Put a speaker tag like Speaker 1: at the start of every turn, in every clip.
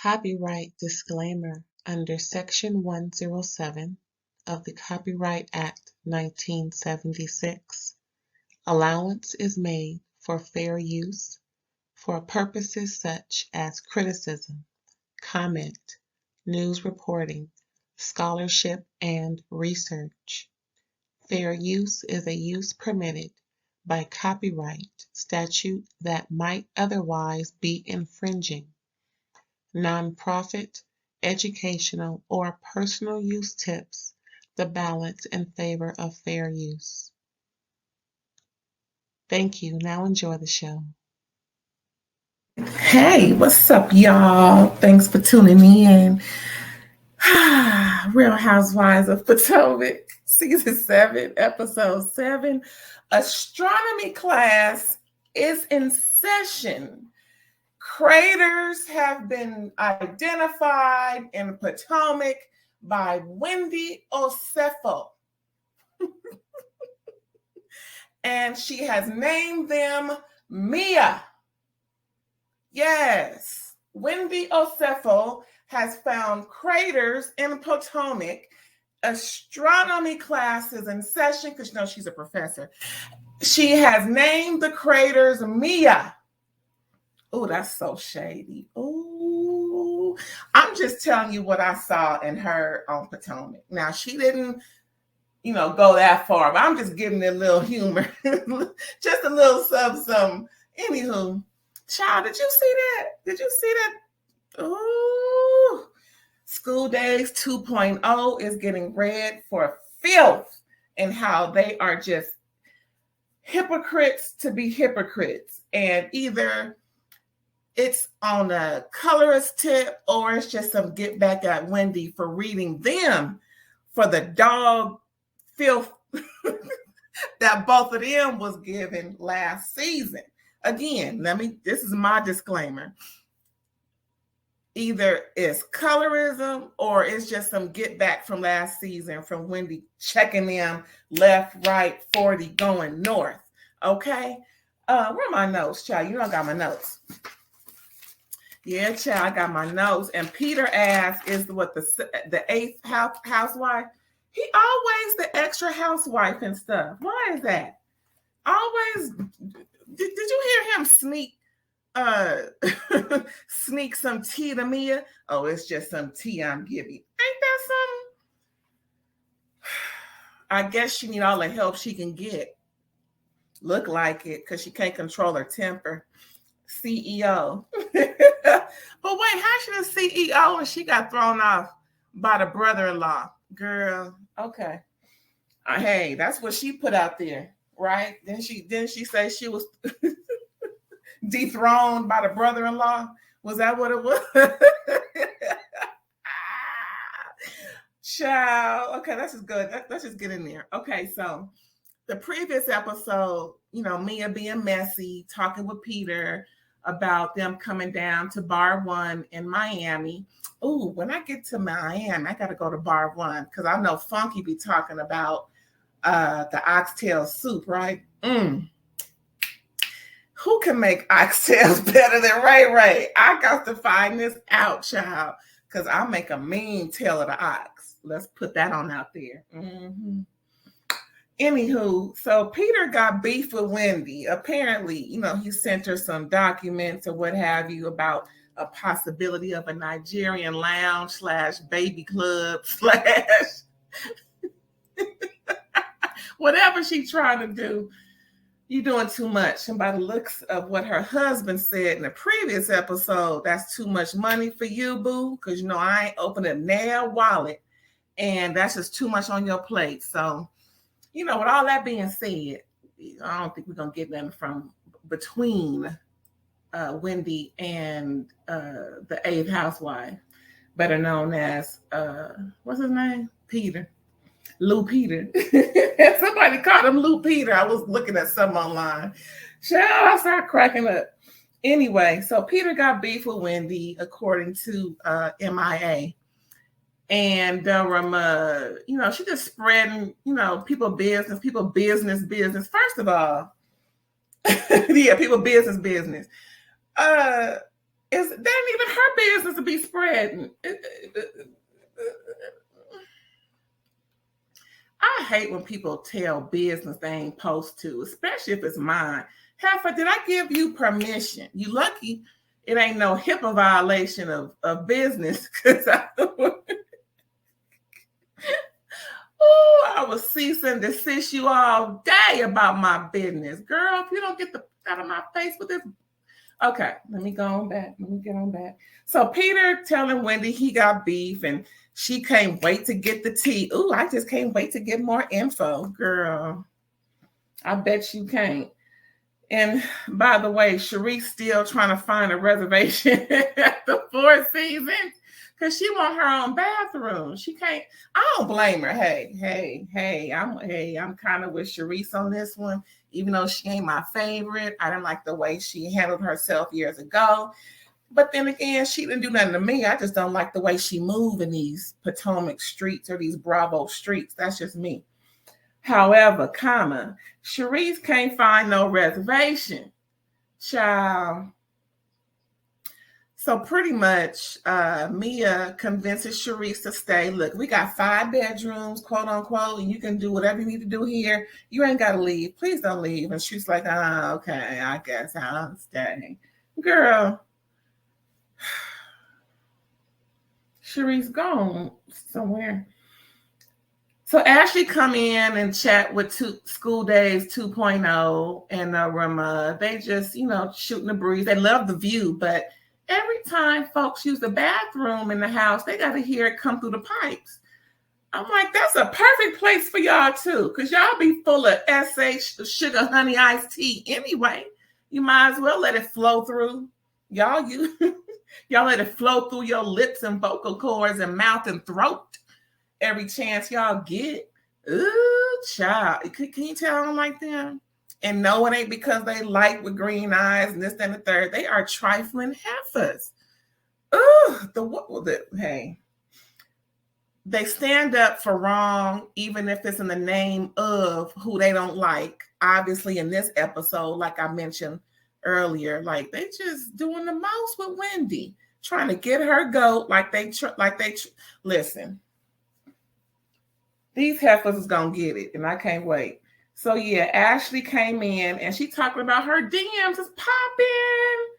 Speaker 1: Copyright disclaimer under Section 107 of the Copyright Act 1976. Allowance is made for fair use for purposes such as criticism, comment, news reporting, scholarship, and research. Fair use is a use permitted by copyright statute that might otherwise be infringing. Nonprofit, educational, or personal use tips the balance in favor of fair use. Thank you. Now enjoy the show.
Speaker 2: Hey, what's up, y'all? Thanks for tuning in. Real Housewives of Potomac, Season 7, Episode 7. Astronomy class is in session. Craters have been identified in Potomac by Wendy Osefo. And she has named them Mia. Yes, Wendy Osefo has found craters in Potomac. Astronomy class is in session because you know she's a professor. She has named the craters Mia. Oh, that's so shady. Oh, I'm just telling you what I saw and heard on Potomac. Now, she didn't, go that far, but I'm just giving it a little humor. Just a little something. Anywho, child, did you see that? Did you see that? Oh, School Days 2.0 is getting read for filth and how they are just hypocrites to be hypocrites. And either it's on a colorist tip or it's just some get back at Wendy for reading them for the dog filth that both of them was given last season. Again, this is my disclaimer. Either it's colorism or it's just some get back from last season from Wendy checking them left, right, 40 going north. Okay. Where are my notes, child? You know I got my notes. Yeah, child, I got my notes. And Peter asks, is the eighth housewife? He always the extra housewife and stuff. Why is that? Always. Did you hear him sneak some tea to Mia? Oh, it's just some tea I'm giving. Ain't that something? I guess she need all the help she can get. Look like it, because she can't control her temper. CEO. But wait, how she the CEO and she got thrown off by the brother-in-law? Girl, okay. Hey, that's what she put out there, right? Then she say she was dethroned by the brother-in-law. Was that what it was? Child. Okay, that's just good. Let's just get in there. Okay, so the previous episode, Mia being messy, talking with Peter about them coming down to Bar 1 in Miami. Ooh, when I get to Miami, I got to go to Bar 1 because I know Funky be talking about the oxtail soup, right? Who can make oxtails better than Ray Ray? I got to find this out, child, because I'll make a mean tail of the ox. Let's put that on out there. Mm-hmm. Anywho, so Peter got beef with Wendy. Apparently, he sent her some documents or what have you about a possibility of a Nigerian lounge / baby club / whatever she's trying to do. You're doing too much. And by the looks of what her husband said in the previous episode, that's too much money for you, boo, because I ain't opened a nail wallet, and that's just too much on your plate. So, with all that being said, I don't think we're going to get them from between Wendy and the eighth housewife, better known as, what's his name? Peter. Lou Peter. Somebody called him Lou Peter. I was looking at something online. Child, I started cracking up. Anyway, so Peter got beef with Wendy, according to MIA. And she just spreading, people business. First of all, yeah, people business. that ain't even her business to be spreading. I hate when people tell business they ain't supposed to, especially if it's mine. Heifer, did I give you permission? You lucky it ain't no HIPAA violation of business, because I will cease and desist you all day about my business. Girl, if you don't get out of my face with this. Okay, let me go on back. Let me get on back. So Peter telling Wendy he got beef and she can't wait to get the tea. Ooh, I just can't wait to get more info. Girl, I bet you can't. And by the way, Sharice still trying to find a reservation at the Four Seasons because she want her own bathroom. She can't. I don't blame her. I'm kind of with Sharice on this one, even though she ain't my favorite. I didn't like the way she handled herself years ago. But then again, she didn't do nothing to me. I just don't like the way she moved in these Potomac streets or these Bravo streets. That's just me. However, Sharice can't find no reservation. Child. So pretty much, Mia convinces Sharice to stay. Look, we got 5 bedrooms, quote unquote, and you can do whatever you need to do here. You ain't got to leave. Please don't leave. And she's like, okay, I guess I'll stay. Girl, Sharice gone somewhere. So Ashley come in and chat with School Days 2.0 and Rama. They just, shooting the breeze. They love the view, but every time folks use the bathroom in the house, they got to hear it come through the pipes. I'm like, that's a perfect place for y'all too, because y'all be full of SH, sugar, honey, iced tea anyway. You might as well let it flow through. Y'all let it flow through your lips and vocal cords and mouth and throat every chance y'all get. Ooh, child. Can you tell I don't like them? And no, it ain't because they light with green eyes and this, that, and the third. They are trifling heifers. Ooh, hey. They stand up for wrong, even if it's in the name of who they don't like. Obviously, in this episode, like I mentioned earlier, like they just doing the most with Wendy, trying to get her goat listen. These heifers is going to get it, and I can't wait. So, yeah, Ashley came in, and she talking about her DMs is popping.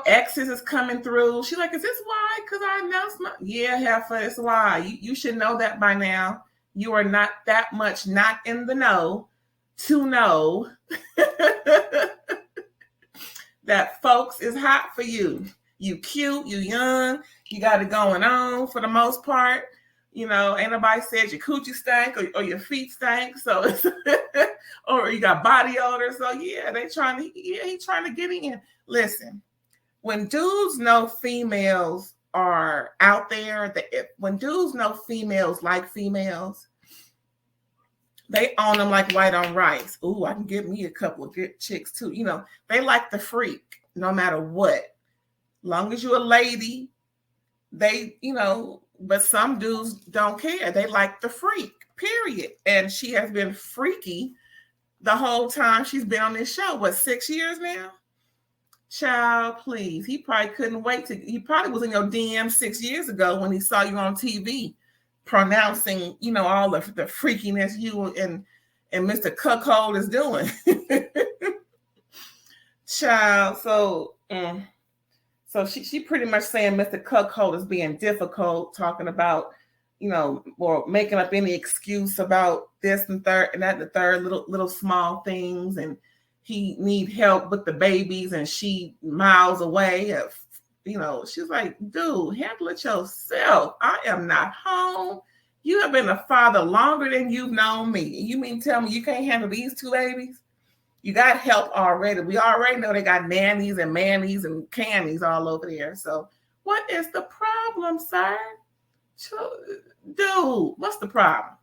Speaker 2: Exes is coming through. She's like, is this why? Because I announced Yeah, heifer, it's why. You should know that by now. You are not that much not in the know to know that folks is hot for you. You cute, you young, you got it going on for the most part. Ain't nobody said your coochie stank or your feet stank. So it's or you got body odor. So yeah, he's trying to get in. Listen, when dudes know females are out there, when dudes know females like females, they own them like white on rice. Ooh, I can get me a couple of good chicks too. They like the freak no matter what. Long as you're a lady, they, but some dudes don't care. They like the freak, period. And she has been freaky the whole time she's been on this show. What, 6 years now? Child, please. He probably couldn't wait he probably was in your DM 6 years ago when he saw you on TV pronouncing, all the freakiness you and Mr. Cuckold is doing. Child, so she pretty much saying Mr. Cuckold is being difficult, talking about, or making up any excuse about this and third and that and the third little small things, and he need help with the babies, and she miles away. She's like, dude, handle it yourself. I am not home. You have been a father longer than you've known me. You mean tell me you can't handle these 2 babies? You got help already. We already know they got nannies and mannies and cannies all over there. So what is the problem, sir? Dude, what's the problem?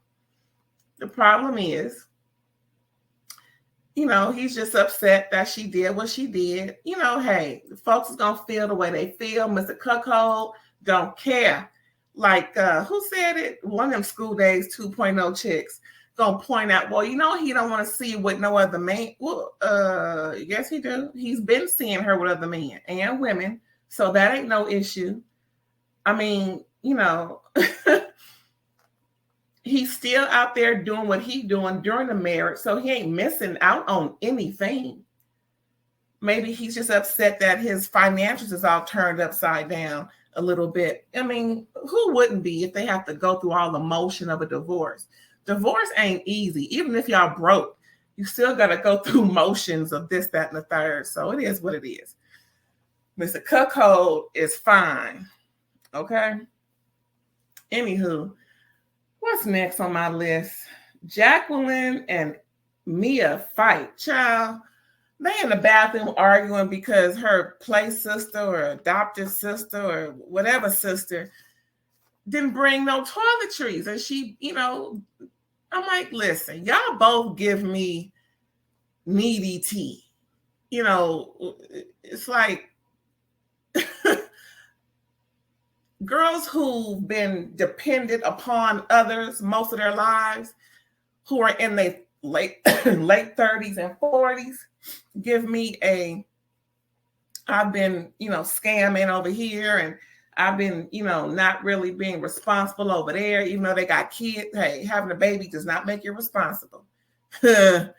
Speaker 2: The problem is, he's just upset that she did what she did. Hey, the folks is going to feel the way they feel. Mr. Cuckold don't care. Like, who said it? One of them School Days 2.0 chicks. gonna point out, well, he don't want to see you with no other man. Well, yes, he do. He's been seeing her with other men and women, so that ain't no issue. I mean, he's still out there doing what he's doing during the marriage, so he ain't missing out on anything. Maybe he's just upset that his financials is all turned upside down a little bit. I mean, who wouldn't be if they have to go through all the motion of a divorce? Divorce ain't easy. Even if y'all broke, you still got to go through motions of this, that, and the third. So it is what it is. Mr. Cuckold is fine. Okay? Anywho, what's next on my list? Jacqueline and Mia fight. Child, they in the bathroom arguing because her play sister or adopted sister or whatever sister didn't bring no toiletries. And she, I'm like, listen, y'all both give me needy tea. It's like girls who've been dependent upon others most of their lives, who are in their late 30s and 40s, give me I've been, scamming over here, and I've been, not really being responsible over there, even though they got kids. Hey, having a baby does not make you responsible. It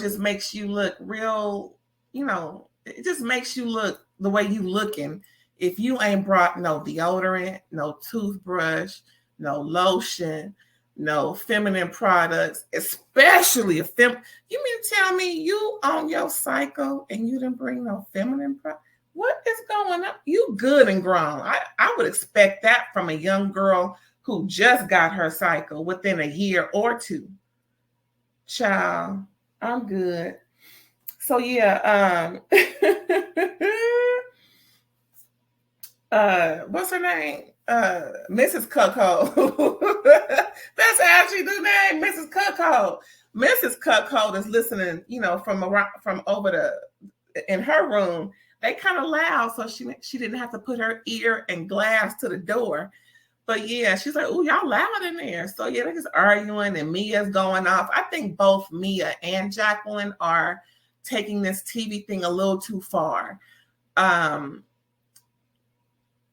Speaker 2: just makes you look real, it just makes you look the way you looking if you ain't brought no deodorant, no toothbrush, no lotion, no feminine products, especially you mean to tell me you on your cycle and you didn't bring no feminine product? What is going on? You good and grown. I would expect that from a young girl who just got her cycle within a year or two. Child, I'm good. So yeah, what's her name? Mrs. Cuckold. That's actually the name, Mrs. Cuckold. Mrs. Cuckold is listening, from over in her room. They kind of loud, so she didn't have to put her ear and glass to the door. But yeah, she's like, "Oh, y'all loud in there." So yeah, they're just arguing, and Mia's going off. I think both Mia and Jacqueline are taking this TV thing a little too far.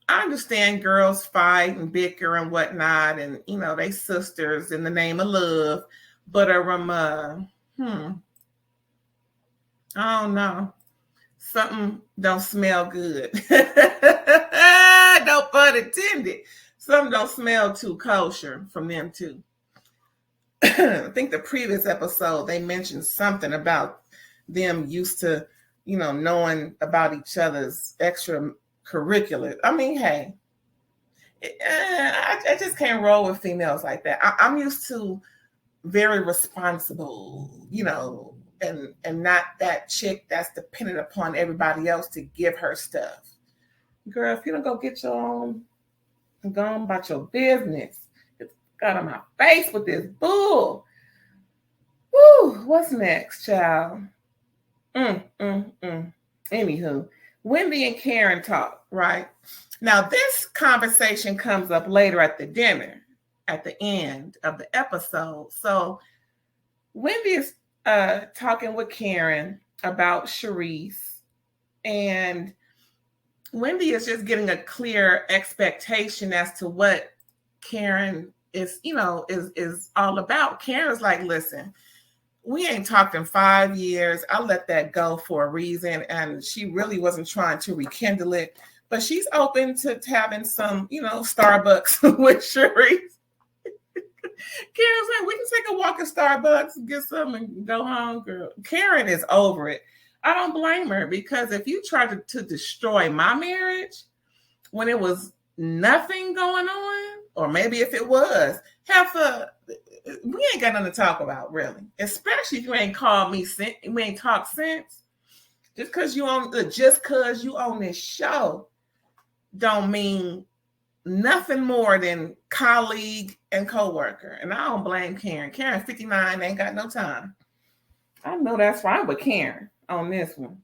Speaker 2: I understand girls fight and bicker and whatnot, and they sisters in the name of love. But I don't know. Something don't smell good. No pun intended. Something don't smell too kosher from them too. I think the previous episode they mentioned something about them used to, knowing about each other's extracurricular. I mean, hey, I just can't roll with females like that. I'm used to very responsible, and not that chick that's dependent upon everybody else to give her stuff. Girl, if you don't go get your own, go on about your business. It's got on my face with this bull. Woo, what's next, child? Anywho, Wendy and Karen talk, right? Now, this conversation comes up later at the dinner, at the end of the episode. So Wendy is talking with Karen about Sharice, and Wendy is just getting a clear expectation as to what Karen is all about. Karen's like, listen, we ain't talked in 5 years. I let that go for a reason, and she really wasn't trying to rekindle it, but she's open to having some, Starbucks with Sharice. Karen's like, we can take a walk at Starbucks and get some and go home, girl. Karen is over it. I don't blame her, because if you tried to destroy my marriage when it was nothing going on, or maybe if it was, we ain't got nothing to talk about, really. Especially if you ain't called me since, we ain't talked since. Just because you on this show don't mean nothing more than colleague and coworker. And I don't blame Karen. Karen 59 ain't got no time. I know that's right with Karen on this one.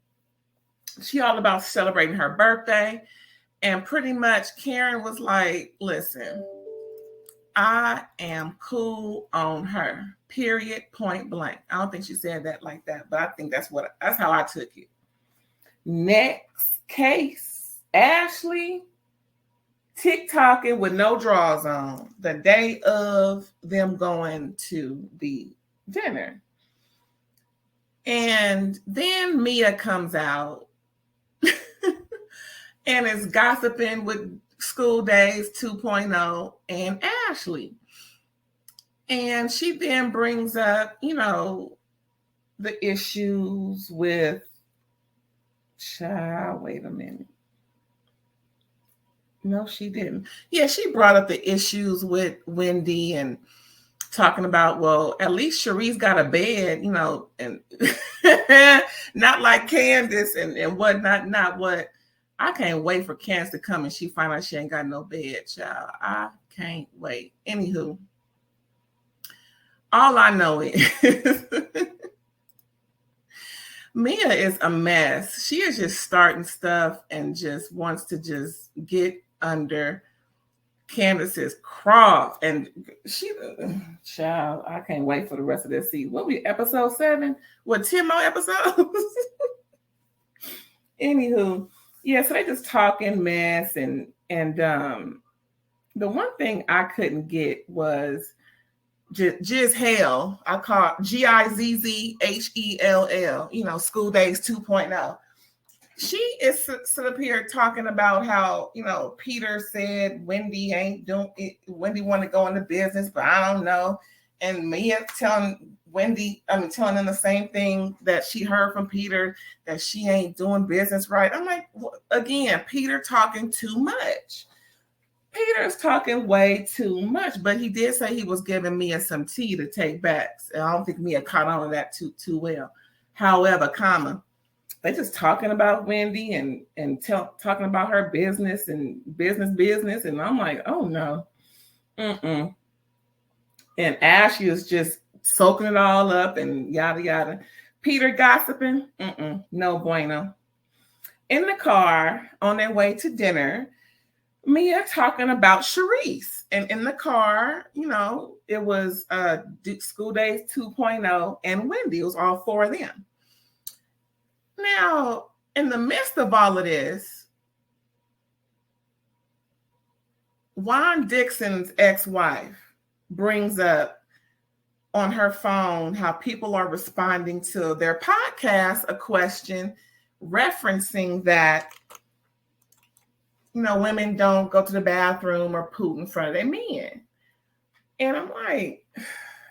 Speaker 2: She all about celebrating her birthday. And pretty much Karen was like, listen, I am cool on her. Period. Point blank. I don't think she said that like that, but I think that's how I took it. Next case, Ashley TikToking with no drawers on the day of them going to the dinner. And then Mia comes out and is gossiping with School Days 2.0 and Ashley. And she then brings up, the issues with, wait a minute. No, she didn't. Yeah, she brought up the issues with Wendy and talking about, well, at least Cherie's got a bed, and not like Candace and whatnot, not what. I can't wait for Candace to come and she find out she ain't got no bed, child. I can't wait. Anywho, all I know is Mia is a mess. She is just starting stuff and just wants to just get under Candace's craw. And child, I can't wait for the rest of this season. What we episode 7? What, 10 more episodes? Anywho, yeah, so they just talking mess and the one thing I couldn't get was Jizzhell. I call it Gizzhell, School Days 2.0. She is sort of here talking about how, Peter said Wendy ain't doing it. Wendy want to go into business, but I don't know. And Mia telling them the same thing that she heard from Peter, that she ain't doing business right. I'm like, again, Peter talking too much. Peter's talking way too much, but he did say he was giving Mia some tea to take back. I don't think Mia caught on to that too well. However, they just talking about Wendy and talking about her business and business. And I'm like, oh no. And Ashley is just soaking it all up and yada, yada. Peter gossiping. No bueno. In the car on their way to dinner, Mia talking about Charisse. And in the car, it was School Days 2.0 and Wendy. It was all 4 of them. Now, in the midst of all of this, Juan Dixon's ex-wife brings up on her phone how people are responding to their podcast, a question referencing that, women don't go to the bathroom or poop in front of their men. And I'm like,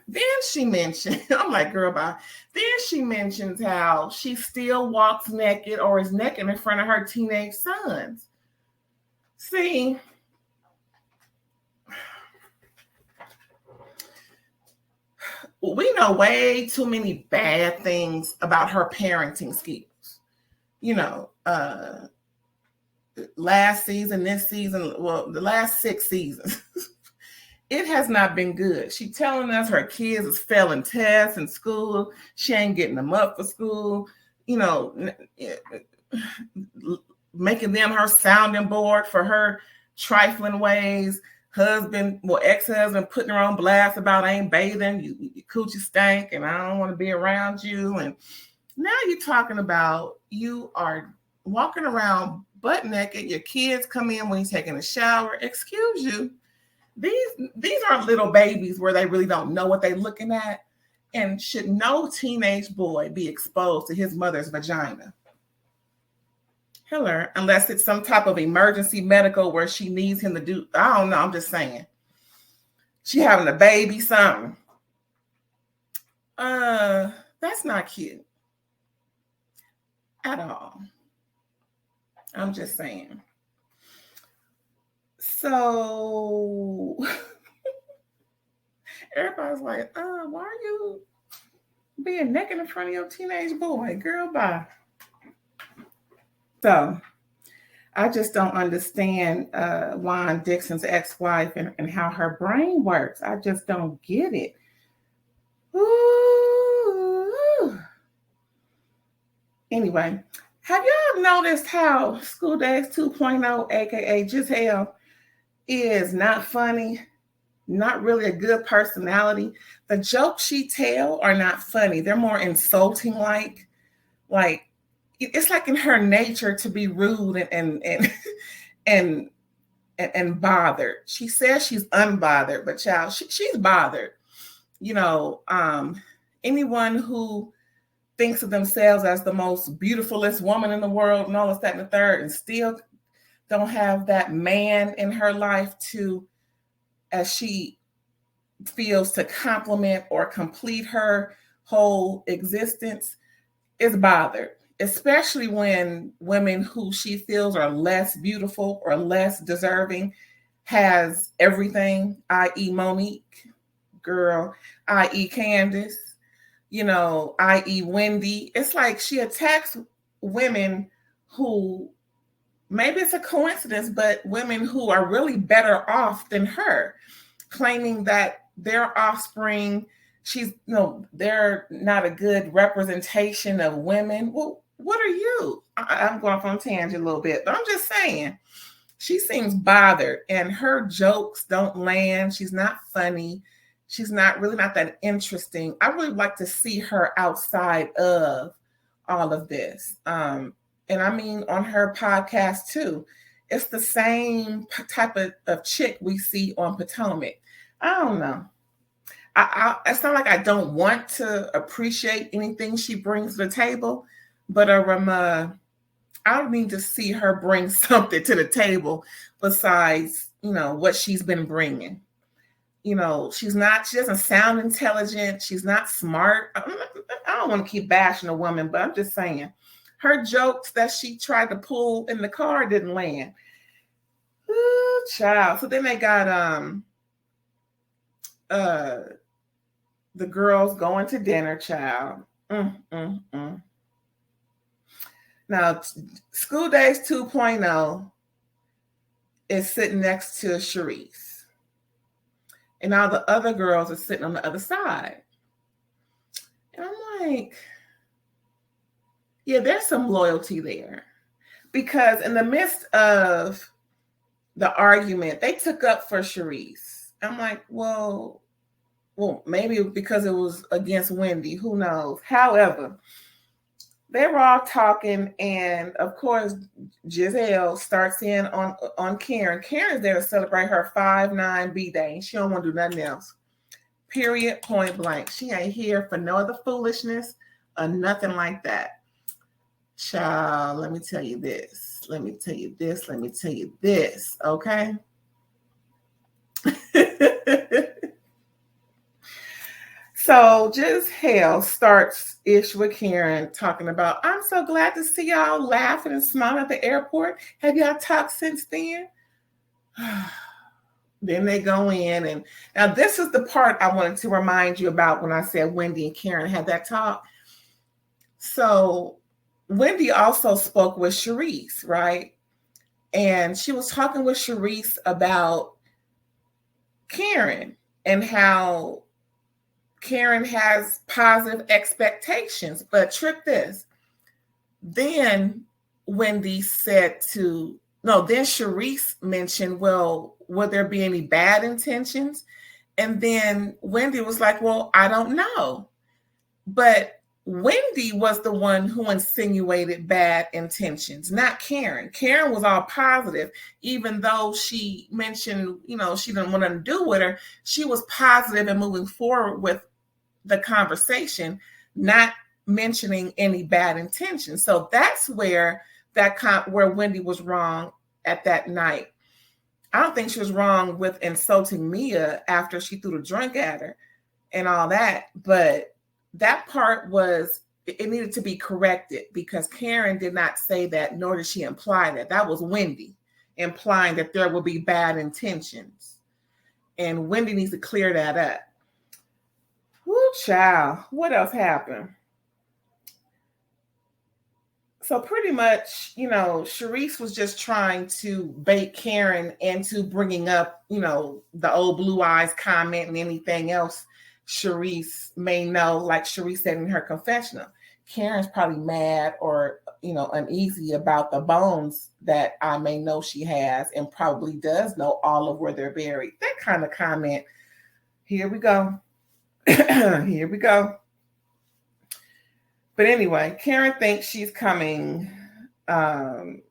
Speaker 2: then she mentioned, I'm like, girl, bye. Then she mentions how she still walks naked or is naked in front of her teenage sons. See, we know way too many bad things about her parenting skills. Last season, this season, well, the last 6 seasons, it has not been good. She telling us her kids is failing tests in school. She ain't getting them up for school. Making them her sounding board for her trifling ways. Ex-husband putting her on blast about ain't bathing. You coochie stank and I don't want to be around you. And now you're talking about you are walking around butt naked. Your kids come in when you're taking a shower. Excuse you. These are little babies where they really don't know what they're looking at. And should no teenage boy be exposed to his mother's vagina? Hello, unless it's some type of emergency medical where she needs him to do, I don't know, I'm just saying. She having a baby, something. That's not cute at all. I'm just saying. So everybody's like, why are you being naked in front of your teenage boy? Girl, bye. So I just don't understand Juan Dixon's ex-wife and how her brain works. I just don't get it. Ooh. Anyway, have y'all noticed how School Days 2.0, aka Jizzhell, is not funny, not really a good personality. The jokes she tell are not funny. They're more insulting, like it's like in her nature to be rude and and bothered. She says she's unbothered, but child, she's bothered. You know, anyone who thinks of themselves as the most beautifulest woman in the world and all this, that, and the third, and still don't have that man in her life to, as she feels, to compliment or complete her whole existence, is bothered, especially when women who she feels are less beautiful or less deserving has everything, i.e. Monique, girl, i.e. Candace, you know, i.e. Wendy. It's like she attacks women who, maybe it's a coincidence, but women who are really better off than her, claiming that their offspring, they're not a good representation of women. Well, what are you? I'm going off on a tangent a little bit, but I'm just saying, she seems bothered and her jokes don't land. She's not funny. She's not that interesting. I really like to see her outside of all of this. And I mean, on her podcast too, it's the same type of chick we see on Potomac. I don't know. It's not like I don't want to appreciate anything she brings to the table, but I need to see her bring something to the table besides, what she's been bringing. She doesn't sound intelligent. She's not smart. I don't want to keep bashing a woman, but I'm just saying her jokes that she tried to pull in the car didn't land. Ooh, child. So then they got the girls going to dinner, child. Now, School Days 2.0 is sitting next to Sharice. And all the other girls are sitting on the other side. And I'm like, yeah, there's some loyalty there. Because in the midst of the argument, they took up for Sharice. I'm like, well, maybe because it was against Wendy, who knows? However, they were all talking, and of course, Giselle starts in on Karen. Karen's there to celebrate her 5-9 B-Day. She don't want to do nothing else. Period, point blank. She ain't here for no other foolishness or nothing like that. Child, let me tell you this. Let me tell you this. Let me tell you this, okay? So just hell starts ish with Karen talking about, I'm so glad to see y'all laughing and smiling at the airport. Have y'all talked since then? Then they go in, and now this is the part I wanted to remind you about when I said Wendy and Karen had that talk. So Wendy also spoke with Sharice, right? And she was talking with Sharice about Karen and how Karen has positive expectations, but trick this. Then Wendy then Sharice mentioned, well, would there be any bad intentions? And then Wendy was like, well, I don't know. But Wendy was the one who insinuated bad intentions, not Karen. Karen was all positive, even though she mentioned, she didn't want nothing to do with her. She was positive and moving forward with the conversation, not mentioning any bad intentions. So that's where where Wendy was wrong at that night. I don't think she was wrong with insulting Mia after she threw the drink at her and all that, but that part it needed to be corrected because Karen did not say that, nor did she imply that. That was Wendy implying that there will be bad intentions. And Wendy needs to clear that up. Woo, child. What else happened? So pretty much, Sharice was just trying to bait Karen into bringing up, the old blue eyes comment and anything else Sharice may know, like Sharice said in her confessional. Karen's probably mad or, uneasy about the bones that I may know she has and probably does know all of where they're buried. That kind of comment Here we go. Here we go. But anyway, Karen thinks she's coming, from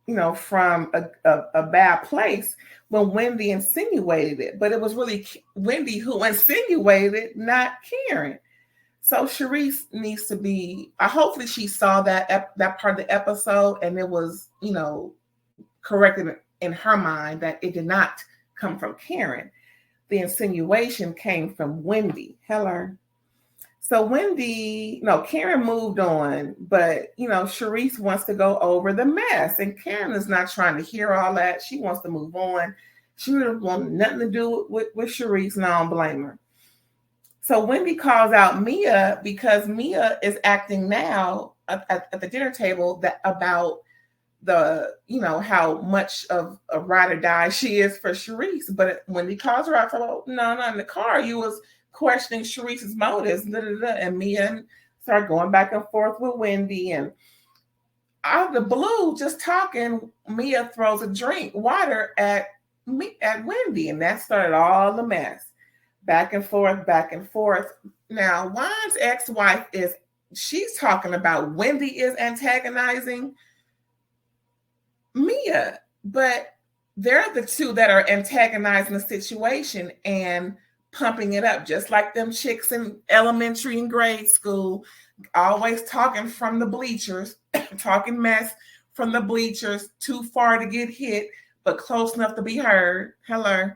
Speaker 2: a bad place when Wendy insinuated it. But it was really Wendy who insinuated it, not Karen. So Sharice needs to be, hopefully she saw that part of the episode and it was, corrected in her mind that it did not come from Karen. The insinuation came from Wendy. Hello. So Karen moved on, but, Sharice wants to go over the mess. And Karen is not trying to hear all that. She wants to move on. She really wants nothing to do with Sharice, and I don't blame her. So Wendy calls out Mia because Mia is acting now at the dinner table about the, how much of a ride or die she is for Sharice. But Wendy calls her out, no, not in the car. You was questioning Sharice's motives, and Mia started going back and forth with Wendy. And out of the blue, just talking, Mia throws water at Wendy, and that started all the mess. Back and forth, back and forth. Now, Juan's ex-wife she's talking about Wendy is antagonizing Mia, but they're the two that are antagonizing the situation and pumping it up, just like them chicks in elementary and grade school, always talking from the bleachers, talking mess from the bleachers, too far to get hit, but close enough to be heard. Hello.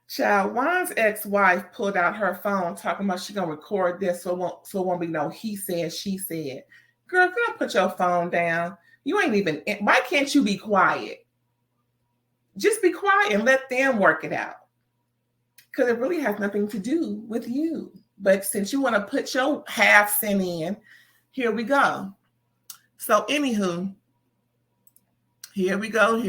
Speaker 2: Child, Juan's ex-wife pulled out her phone talking about she's gonna record this so it won't be no he said, she said. Girl, put your phone down. You ain't even, why can't you be quiet? Just be quiet and let them work it out. Because it really has nothing to do with you. But since you want to put your half cent in, here we go. So anywho, here we go.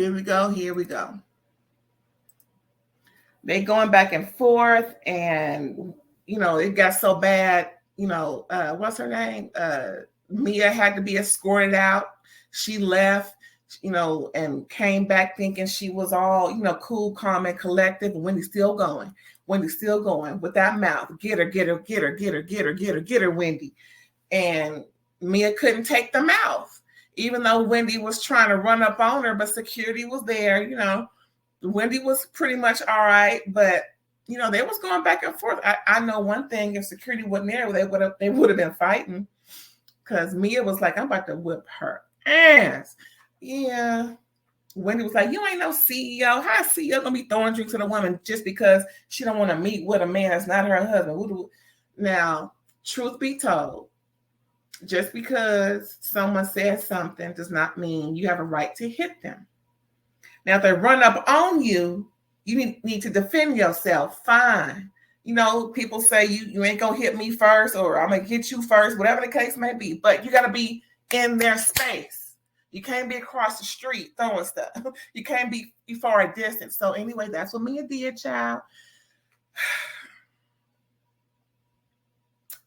Speaker 2: They going back and forth, and it got so bad. What's her name? Mia had to be escorted out. She left, and came back thinking she was all, cool, calm, and collective. And Wendy's still going with that mouth. Get her, Wendy. And Mia couldn't take the mouth, even though Wendy was trying to run up on her, but security was there. Wendy was pretty much all right, but they was going back and forth. I know one thing: if security wasn't there, they would have been fighting. Because Mia was like, I'm about to whip her ass. Yeah. Wendy was like, you ain't no CEO. How CEO gonna be throwing drinks at a woman just because she don't want to meet with a man that's not her husband? Now, truth be told, just because someone says something does not mean you have a right to hit them. Now, if they run up on you, you need to defend yourself. Fine. People say you ain't gonna hit me first, or I'm gonna hit you first, whatever the case may be. But you gotta be in their space. You can't be across the street throwing stuff. You can't be far a distance. So anyway, that's what Mia did, child.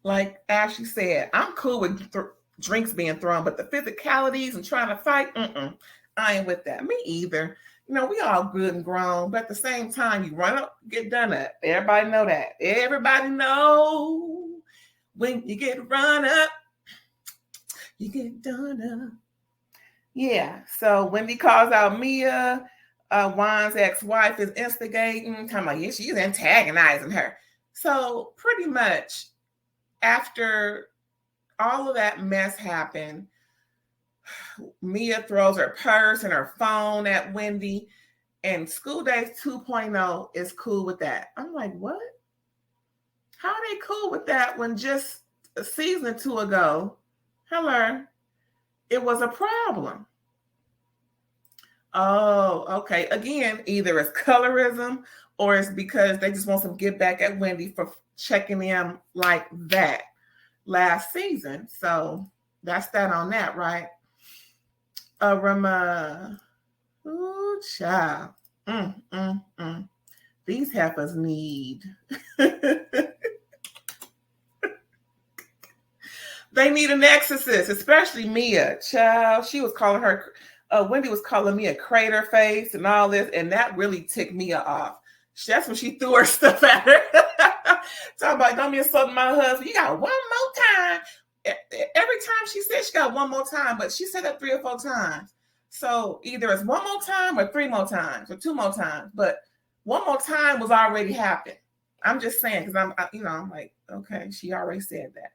Speaker 2: Like Ashley said, I'm cool with drinks being thrown, but the physicalities and trying to fight, I ain't with that. Me either. We all good and grown, but at the same time, you run up, get done up. Everybody know that. Everybody know when you get run up, you get done up. Yeah, so Wendy calls out Mia. Juan's ex-wife is instigating, talking about, yeah, she's antagonizing her. So pretty much after all of that mess happened, Mia throws her purse and her phone at Wendy, and School Days 2.0 is cool with that. I'm like, what? How are they cool with that when just a season or two ago, it was a problem? Oh, okay. Again, either it's colorism or it's because they just want some get back at Wendy for checking in like that last season. So that's that on that, right? Ooh, child. These heifers need. They need an exorcist, especially Mia. Child, she was calling her Wendy was calling me a crater face and all this, and that really ticked me off. That's when she threw her stuff at her. Talking about, don't be insulting my husband. You got one more time. Every time she said she got one more time, but she said that 3 or 4 times. So either it's one more time or 3 more times or 2 more times. But one more time was already happened. I'm just saying, because I'm like, okay, she already said that.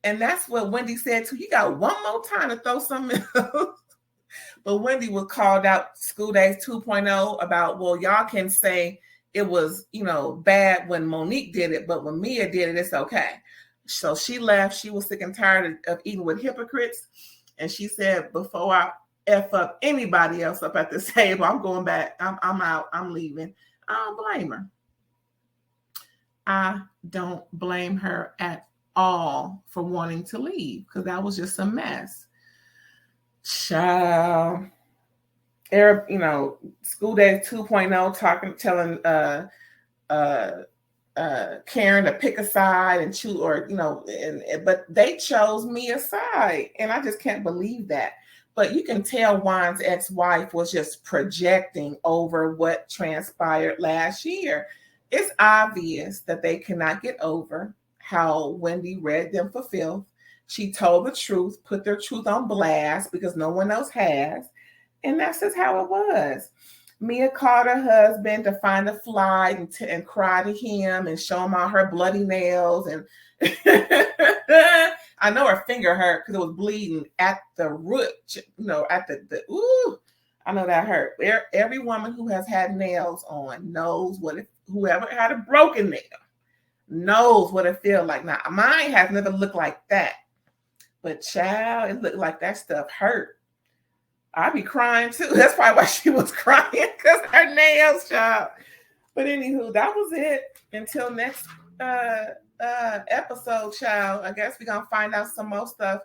Speaker 2: And that's what Wendy said too. You got one more time to throw something else. But Wendy was called out School Days 2.0 about, well, y'all can say it was, bad when Monique did it, but when Mia did it, it's okay. So she left. She was sick and tired of eating with hypocrites. And she said, before I F up anybody else up at this table, I'm going back. I'm out. I'm leaving. I don't blame her. I don't blame her at all for wanting to leave, because that was just a mess. Child. School Days 2.0 telling Karen to pick a side and choose, but they chose Mia's side, and I just can't believe that. But you can tell Juan's ex-wife was just projecting over what transpired last year. It's obvious that they cannot get over how Wendy read them for filth. She told the truth, put their truth on blast because no one else has. And that's just how it was. Mia called her husband to find a fly and cry to him and show him all her bloody nails. And I know her finger hurt because it was bleeding at the root, at the ooh. I know that hurt. Every woman who has had nails on knows whoever had a broken nail knows what it feels like. Now, mine has never looked like that. But child, it looked like that stuff hurt. I'd be crying too. That's probably why she was crying, because her nails, child. But anywho, that was it. Until next episode, child. I guess we're gonna find out some more stuff.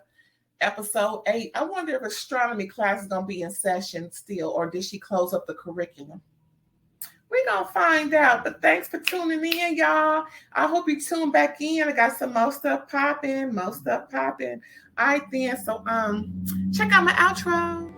Speaker 2: Episode 8. I wonder if astronomy class is gonna be in session still, or did she close up the curriculum? We're gonna find out. But thanks for tuning in, y'all. I hope you tune back in. I got some more stuff popping. All right then. So check out my outro.